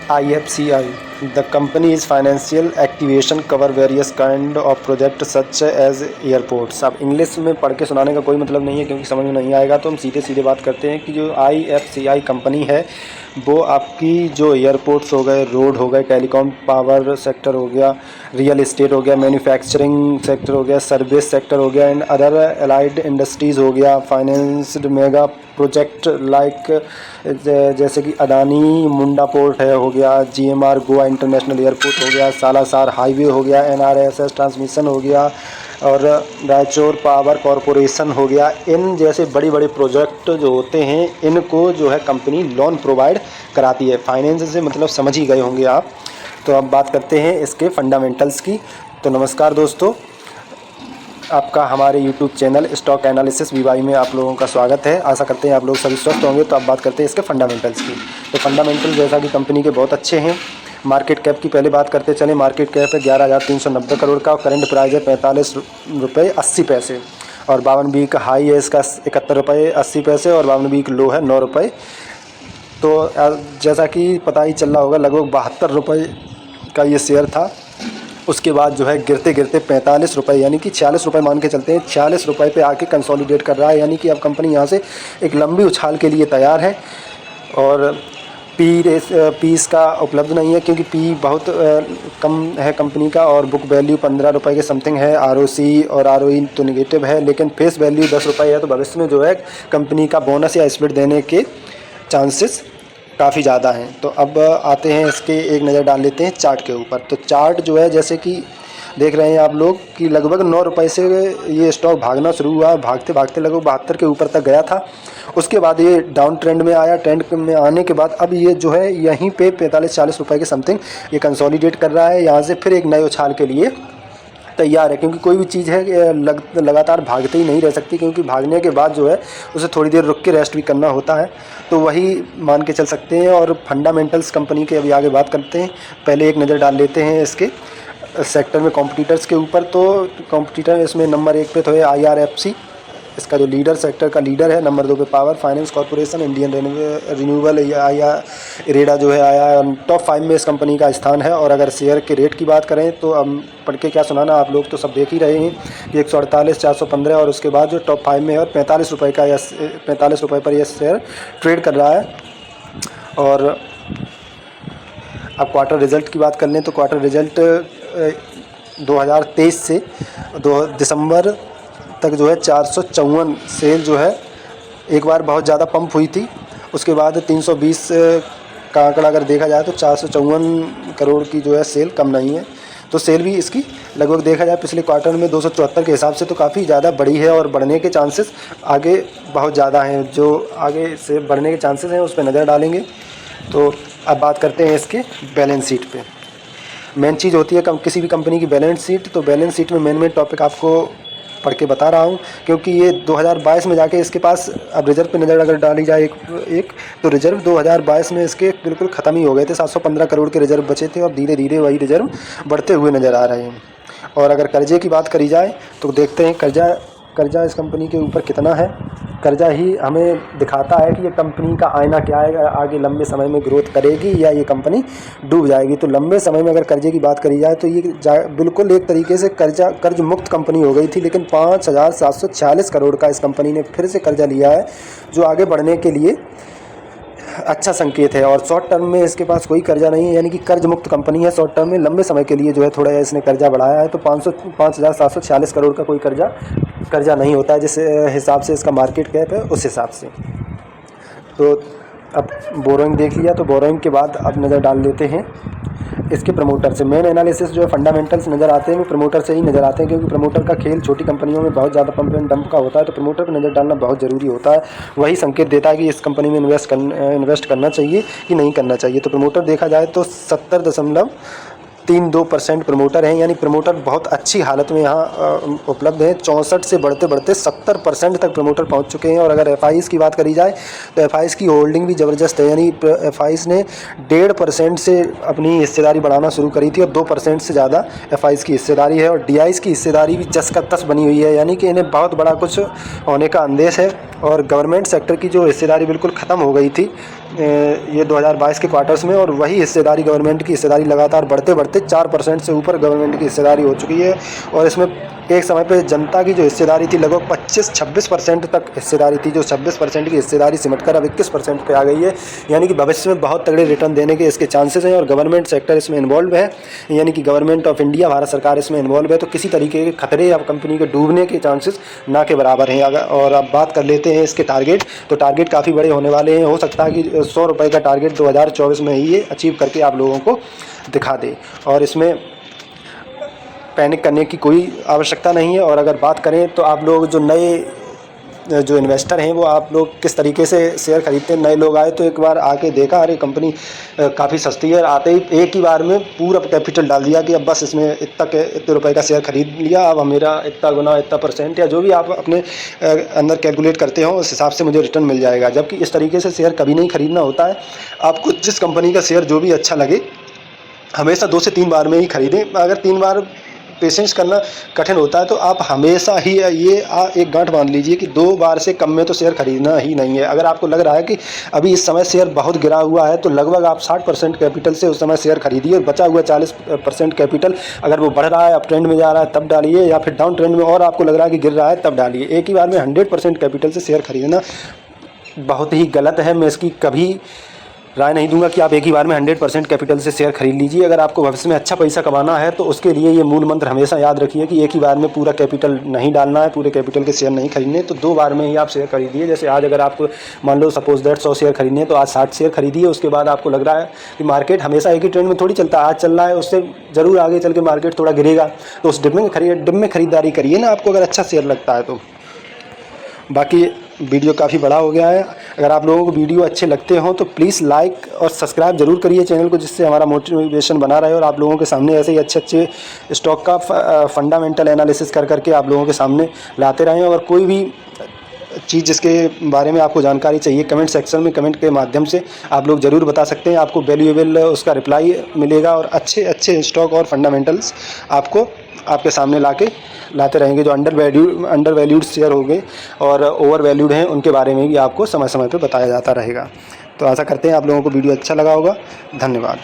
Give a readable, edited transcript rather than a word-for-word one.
IFCI. The company's financial activation cover various kind of projects such as airports. अब English में पढ़ के सुनाने का कोई मतलब नहीं है क्योंकि समझ में नहीं आएगा, तो हम सीधे सीधे बात करते हैं कि जो IFCI कंपनी है वो आपकी जो एयरपोर्ट्स हो गए, रोड हो गए, टेलीकॉम पावर सेक्टर हो गया, रियल एस्टेट हो गया, मैन्युफैक्चरिंग सेक्टर हो गया, सर्विस सेक्टर हो गया एंड अदर एलाइड इंडस्ट्रीज़ हो गया, फाइनेंस्ड मेगा प्रोजेक्ट लाइक जैसे कि अडानी मुंडा पोर्ट है हो गया, GMR गोवा इंटरनेशनल एयरपोर्ट हो गया, सालासर हाईवे हो गया, NRSS ट्रांसमिशन हो गया और रायचूर पावर कॉरपोरेशन हो गया। इन जैसे बड़ी बड़ी प्रोजेक्ट जो होते हैं इनको जो है कंपनी लोन प्रोवाइड कराती है। फाइनेंस से मतलब समझ ही गए होंगे आप। तो अब बात करते हैं इसके फंडामेंटल्स की। तो नमस्कार दोस्तों, आपका हमारे YouTube channel stock analysis VY में आप लोगों का स्वागत है। आशा करते हैं आप लोग सभी स्वस्थ होंगे। तो अब बात करते हैं इसके फंडामेंटल्स की। तो फंडामेंटल जैसा कि कंपनी के बहुत अच्छे हैं। मार्केट कैप की पहले बात करते चलें। मार्केट कैप है 11,390 करोड़ का, करंट प्राइस है 45 रुपये 80 पैसे और 52 वीक हाई है इसका 71 रुपये 80 पैसे और 52 वीक लो है 9 रुपये। तो जैसा कि पता ही चल रहा होगा लगभग 72 रुपये का ये शेयर था। उसके बाद जो है गिरते गिरते 45 रुपये यानी कि 46 रुपये मान के चलते हैं, 46 रुपये पे आके कंसोलिडेट कर रहा है। यानी कि अब कंपनी यहाँ से एक लंबी उछाल के लिए तैयार है। और पी इसका उपलब्ध नहीं है क्योंकि पी बहुत कम है कंपनी का और बुक वैल्यू 15 रुपये के समथिंग है। ROC और ROE तो निगेटिव है, लेकिन फेस वैल्यू 10 रुपये है। तो भविष्य में जो है कंपनी का बोनस या स्प्लिट देने के चांसेस काफ़ी ज़्यादा हैं। तो अब आते हैं इसके एक नज़र डाल लेते हैं चार्ट के ऊपर। तो चार्ट जो है जैसे कि देख रहे हैं आप लोग कि लगभग 9 रुपये से ये स्टॉक भागना शुरू हुआ। भागते भागते लगभग 72 के ऊपर तक गया था। उसके बाद ये डाउन ट्रेंड में आया। ट्रेंड में आने के बाद अब ये जो है यहीं पे 45-40 रुपये के समथिंग ये कंसोलिडेट कर रहा है। यहाँ से फिर एक नए उछाल के लिए तैयार है क्योंकि कोई भी चीज़ है लगातार भागते ही नहीं रह सकती, क्योंकि भागने के बाद जो है उसे थोड़ी देर रुक के रेस्ट भी करना होता है। तो वही मान के चल सकते हैं। और फंडामेंटल्स कंपनी के अभी आगे बात करते हैं। पहले एक नज़र डाल लेते हैं इसके सेक्टर में कॉम्पिटिटर्स के ऊपर। तो कॉम्पिटिटर इसमें नंबर 1 पे तो है IRFC, इसका जो लीडर सेक्टर का लीडर है। नंबर 2 पे power finance corporation, Indian renewable आया, इरेडा जो है आया। टॉप 5 में इस कंपनी का स्थान है। और अगर शेयर के रेट की बात करें तो अब पढ़ के क्या सुनाना, आप लोग तो सब देख ही रहे हैं कि 148, 415 और उसके बाद जो टॉप 5 में है और 45 रुपये का 45 रुपये पर यह शेयर ट्रेड कर रहा है। और अब क्वार्टर रिजल्ट की बात कर लें तो क्वार्टर रिजल्ट 2023 से दिसंबर तक जो है 454 सेल जो है एक बार बहुत ज़्यादा पंप हुई थी। उसके बाद 320 का आंकड़ा अगर देखा जाए तो 454 करोड़ की जो है सेल कम नहीं है। तो सेल भी इसकी लगभग देखा जाए पिछले क्वार्टर में 274 के हिसाब से तो काफ़ी ज़्यादा बढ़ी है और बढ़ने के चांसेस आगे बहुत ज़्यादा हैं। जो आगे से बढ़ने के चांसेस हैं उस पर नज़र डालेंगे। तो अब बात करते हैं इसके बैलेंस शीट पे। मेन चीज़ होती है किसी भी कंपनी की बैलेंस शीट। तो बैलेंस शीट में मेन टॉपिक आपको पढ़ के बता रहा हूँ क्योंकि ये 2022 में जाके इसके पास अब रिजर्व पे नज़र अगर डाली जाए एक तो रिजर्व 2022 में इसके बिल्कुल ख़त्म ही हो गए थे। 715 करोड़ के रिजर्व बचे थे और धीरे धीरे वही रिजर्व बढ़ते हुए नज़र आ रहे हैं। और अगर कर्जे की बात करी जाए तो देखते हैं कर्जा इस कंपनी के ऊपर कितना है। कर्जा ही हमें दिखाता है कि ये कंपनी का आईना क्या है, आगे लंबे समय में ग्रोथ करेगी या ये कंपनी डूब जाएगी। तो लंबे समय में अगर कर्जे की बात करी जाए तो ये बिल्कुल एक तरीके से कर्ज मुक्त कंपनी हो गई थी, लेकिन 5,746 करोड़ का इस कंपनी ने फिर से कर्जा लिया है, जो आगे बढ़ने के लिए अच्छा संकेत है। और शॉर्ट टर्म में इसके पास कोई कर्जा नहीं है, यानी कि कर्ज मुक्त कंपनी है। शॉर्ट टर्म में लंबे समय के लिए जो है थोड़ा इसने कर्जा बढ़ाया है। तो 5,746 करोड़ का कोई कर्जा नहीं होता है जिस हिसाब से इसका मार्केट कैप है उस हिसाब से। तो अब बोरोइंग देख लिया। तो बोरोइंग के बाद अब नज़र डाल लेते हैं इसके प्रमोटर से। मेन एनालिसिस जो है फंडामेंटल्स नज़र आते हैं वो प्रमोटर से ही नज़र आते हैं, क्योंकि प्रमोटर का खेल छोटी कंपनियों में बहुत ज़्यादा पंप एंड डंप का होता है। तो प्रमोटर पर नज़र डालना बहुत ज़रूरी होता है। वही संकेत देता है कि इस कंपनी में इन्वेस्ट करना चाहिए कि नहीं करना चाहिए। तो प्रमोटर देखा जाए तो 70.32% प्रमोटर हैं, यानी प्रमोटर बहुत अच्छी हालत में यहाँ उपलब्ध है। 64 से बढ़ते बढ़ते 70% तक प्रमोटर पहुँच चुके हैं। और अगर FIs की बात करी जाए तो FIs की होल्डिंग भी ज़बरदस्त है, यानी FIs ने 1.5% से अपनी हिस्सेदारी बढ़ाना शुरू करी थी और 2% से ज़्यादा FIs की हिस्सेदारी है। और DIs की हिस्सेदारी भी 10 का 10 बनी हुई है, यानी कि इन्हें बहुत बड़ा कुछ होने का अंदेश है। और गवर्नमेंट सेक्टर की जो हिस्सेदारी बिल्कुल ख़त्म हो गई थी ये 2022 के क्वार्टर्स में, और वही हिस्सेदारी गवर्नमेंट की हिस्सेदारी लगातार बढ़ते बढ़ते 4% से ऊपर गवर्नमेंट की हिस्सेदारी हो चुकी है। और इसमें एक समय पे जनता की जो हिस्सेदारी थी लगभग 25-26% तक हिस्सेदारी थी, जो 26% की हिस्सेदारी सिमटकर अब 21% पे आ गई है। यानी कि भविष्य में बहुत तगड़े रिटर्न देने के इसके चांसेस हैं, और गवर्नमेंट सेक्टर इसमें इन्वॉल्व है, यानी कि गवर्नमेंट ऑफ इंडिया, भारत सरकार इसमें इन्वॉल्व है। तो किसी तरीके के खतरे या कंपनी के डूबने के चांसेस ना के बराबर हैं। अगर और अब बात कर लेते हैं इसके टारगेट, तो टारगेट काफ़ी बड़े होने वाले हैं। हो सकता है कि 100 रुपये का टारगेट 2024 में ही ये अचीव करके आप लोगों को दिखा दे, और इसमें पैनिक करने की कोई आवश्यकता नहीं है। और अगर बात करें तो आप लोग जो नए जो इन्वेस्टर हैं वो आप लोग किस तरीके से शेयर खरीदते हैं, नए लोग आए तो एक बार आके देखा अरे कंपनी काफ़ी सस्ती है, आते ही एक ही बार में पूरा कैपिटल डाल दिया कि अब बस इसमें इतने रुपए का शेयर खरीद लिया, अब मेरा इतना गुना इतना परसेंट या जो भी आप अपने अंदर कैलकुलेट करते हो उस हिसाब से मुझे रिटर्न मिल जाएगा। जबकि इस तरीके से शेयर कभी नहीं खरीदना होता है। आपको जिस कंपनी का शेयर जो भी अच्छा लगे हमेशा 2 से 3 बार में ही खरीदें। अगर 3 बार पेशेंस करना कठिन होता है तो आप हमेशा ही ये एक गांठ बांध लीजिए कि 2 बार से कम में तो शेयर खरीदना ही नहीं है। अगर आपको लग रहा है कि अभी इस समय शेयर बहुत गिरा हुआ है तो लगभग आप 60% कैपिटल से उस समय शेयर खरीदिए, और बचा हुआ 40% कैपिटल अगर वो बढ़ रहा है, अप ट्रेंड में जा रहा है तब डालिए, या फिर डाउन ट्रेंड में और आपको लग रहा है कि गिर रहा है तब डालिए। एक ही बार में 100% कैपिटल से शेयर खरीदना बहुत ही गलत है। मैं इसकी कभी राय नहीं दूंगा कि आप एक ही बार में 100% कैपिटल से शेयर खरीद लीजिए। अगर आपको भविष्य में अच्छा पैसा कमाना है तो उसके लिए ये मूल मंत्र हमेशा याद रखिए कि एक ही बार में पूरा कैपिटल नहीं डालना है, पूरे कैपिटल के शेयर नहीं खरीदने। तो 2 बार में ही आप शेयर खरीदिए। जैसे आज अगर आपको मान लो सपोज दैट 100 शेयर खरीदने तो आज 60 शेयर खरीदिए। उसके बाद आपको लग रहा है कि मार्केट हमेशा एक ही ट्रेंड में थोड़ी चलता है, आज चल रहा है उससे ज़रूर आगे चल के मार्केट थोड़ा गिरेगा, तो उस डिप में खरीदारी करिए ना, आपको अगर अच्छा शेयर लगता है तो। बाकी वीडियो काफ़ी बड़ा हो गया है। अगर आप लोगों को वीडियो अच्छे लगते हों तो प्लीज़ लाइक और सब्सक्राइब जरूर करिए चैनल को, जिससे हमारा मोटिवेशन बना रहे और आप लोगों के सामने ऐसे ही अच्छे स्टॉक का फंडामेंटल एनालिसिस कर करके आप लोगों के सामने लाते रहें। और कोई भी चीज़ जिसके बारे में आपको जानकारी चाहिए कमेंट सेक्शन में कमेंट के माध्यम से आप लोग ज़रूर बता सकते हैं। आपको वैल्यूएबल उसका रिप्लाई मिलेगा और अच्छे स्टॉक और फंडामेंटल्स आपको आपके सामने लाते रहेंगे। जो अंडर वैल्यूड शेयर हो गए और ओवर वैल्यूड हैं उनके बारे में भी आपको समय समय पे बताया जाता रहेगा। तो आशा करते हैं आप लोगों को वीडियो अच्छा लगा होगा। धन्यवाद।